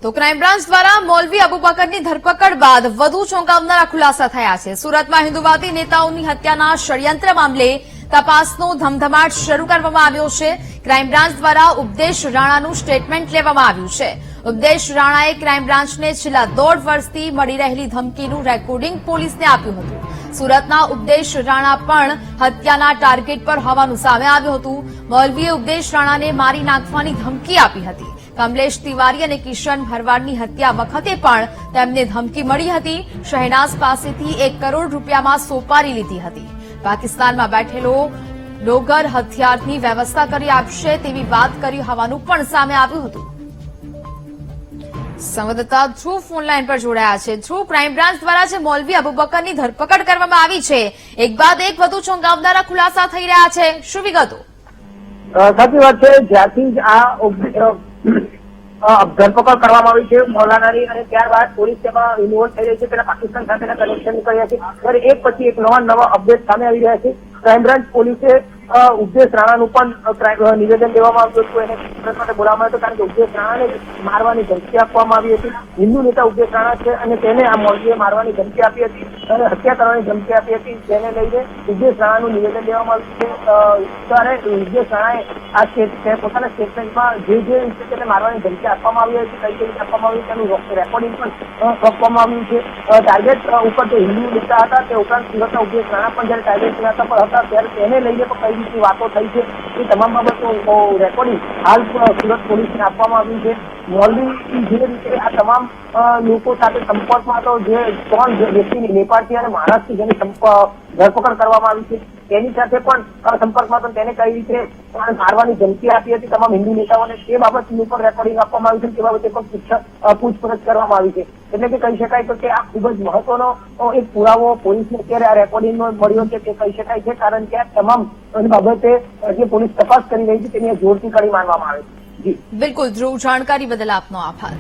તો crime branch દ્વારા મૌલવી અબુ બકરની ધરપકડ બાદ વધુ ચોંકાવનારા ખુલાસા થયા છે। સુરતમાં હિન્દુવાદી નેતાઓની હત્યાના ષડયંત્ર મામલે તપાસનો ધમધમાટ શરૂ કરવામાં આવ્યો છે। ક્રાઇમ બ્રાન્ચ દ્વારા ઉપદેશ રાણાનું સ્ટેટમેન્ટ લેવામાં આવ્યું છે। ઉપદેશ રાણાએ ક્રાઇમ બ્રાન્ચને છેલ્લા 1.5 વર્ષથી મળી રહેલી ધમકીનું રેકોર્ડિંગ પોલીસને આપ્યું હતું। સુરતના ઉપદેશ રાણા પણ હત્યાના ટાર્ગેટ પર હોવાનું સામે આવ્યું હતું। મૌલવીએ ઉપદેશ રાણાને મારી નાખવાની ધમકી આપી હતી। કમલેશ તિવારી અને કિશન ભરવાડની હત્યા વખતે પણ તેમને ધમકી મળી હતી। શહેનાઝ પાસેથી 1 કરોડ રૂપિયામાં સોપારી લીધી હતી। પાકિસ્તાનમાં બેઠેલો ડોગર હથિયારની વ્યવસ્થા કરી આપશે તેવી વાત કરી હોવાનું પણ સામે આવ્યું હતું। સંવાદદાતા ધ્રુવ ફોનલાઈન પર જોડાયા છે। ધ્રુવ, ક્રાઇમ બ્રાન્ચ દ્વારા જે મૌલવી અબુ બકરની ધરપકડ કરવામાં આવી છે, એક બાદ એક વધુ ચોંકાવનારા ખુલાસા થઈ રહ્યા છે, શું વિગતો? સાચી વાત છે। જ્યારથી જ આ ધરપકડ કરવામાં આવી છે મૌલાનાની અને ત્યારબાદ પોલીસ તેમાં ઇન્વોલ્વ થઈ રહી છે, તેના પાકિસ્તાન સાથેના કનેક્શન કર્યા છે, ત્યારે એક પછી એક નવા અપડેટ સામે આવી રહ્યા છે। ક્રાઇમ બ્રાન્ચ પોલીસે ઉપદેશ રાણાનું પણ નિવેદન દેવામાં આવ્યું હતું, એને પ્રેસ માટે બોલાવવામાં આવ્યો હતો, કારણ કે ઉપદેશ રાણાને મારવાની ધમકી આપવામાં આવી હતી। હિન્દુ નેતા ઉપદેશ રાણા છે અને તેને આ મૌલવીએ મારવાની ધમકી આપી હતી અને હત્યા કરવાની ધમકી આપી હતી, જેને લઈને ઉપદેશ રાણાનું નિવેદન દેવામાં આવ્યું છે। ત્યારે ઉપદેશ રાણાએ પોતાના સ્ટેટમેન્ટમાં જે રીતે તેને મારવાની ધમકી આપવામાં આવી હતી, કઈ રીતે આપવામાં આવી તેનું રેકોર્ડિંગ પણ આપવામાં આવ્યું છે। ટાર્ગેટ ઉપર જે હિન્દુ નેતા હતા તે ઉપરાંત સુરતના ઉપદેશ રાણા પણ જયારે ટાર્ગેટ નેતા પર હતા ત્યારે તેને લઈને પણ કઈ રીતની વાતો થઈ છે એ તમામ બાબતો રેકોર્ડિંગ હાલ સુરત પોલીસને આપવામાં આવ્યું છે। મૌલવી જે રીતે આ તમામ લોકો સાથે સંપર્કમાં હતો, જે 3 વ્યક્તિની નેપાળથી અને મહારાષ્ટ્રથી જેની ધરપકડ કરવામાં આવી છે તેની સાથે પણ સંપર્કમાં હતો, તેને કઈ રીતે મારવાની ધમકી આપી હતી તમામ હિન્દુ નેતાઓને તે બાબતનું પણ રેકોર્ડિંગ આપવામાં આવ્યું છે, તે બાબતે પણ પૂછપરછ કરવામાં આવી છે। એટલે કે કહી શકાય કે આ ખૂબ જ મહત્વનો એક પુરાવો પોલીસને અત્યારે આ રેકોર્ડિંગનો મળ્યો છે તે કહી શકાય છે, કારણ કે આ તમામ બાબતે જે પોલીસ તપાસ કરી રહી છે તેની જોરથી કડી માનવામાં આવે છે। જી બિલકુલ ધ્રુવ, જાણકારી બદલ આપનો આભાર।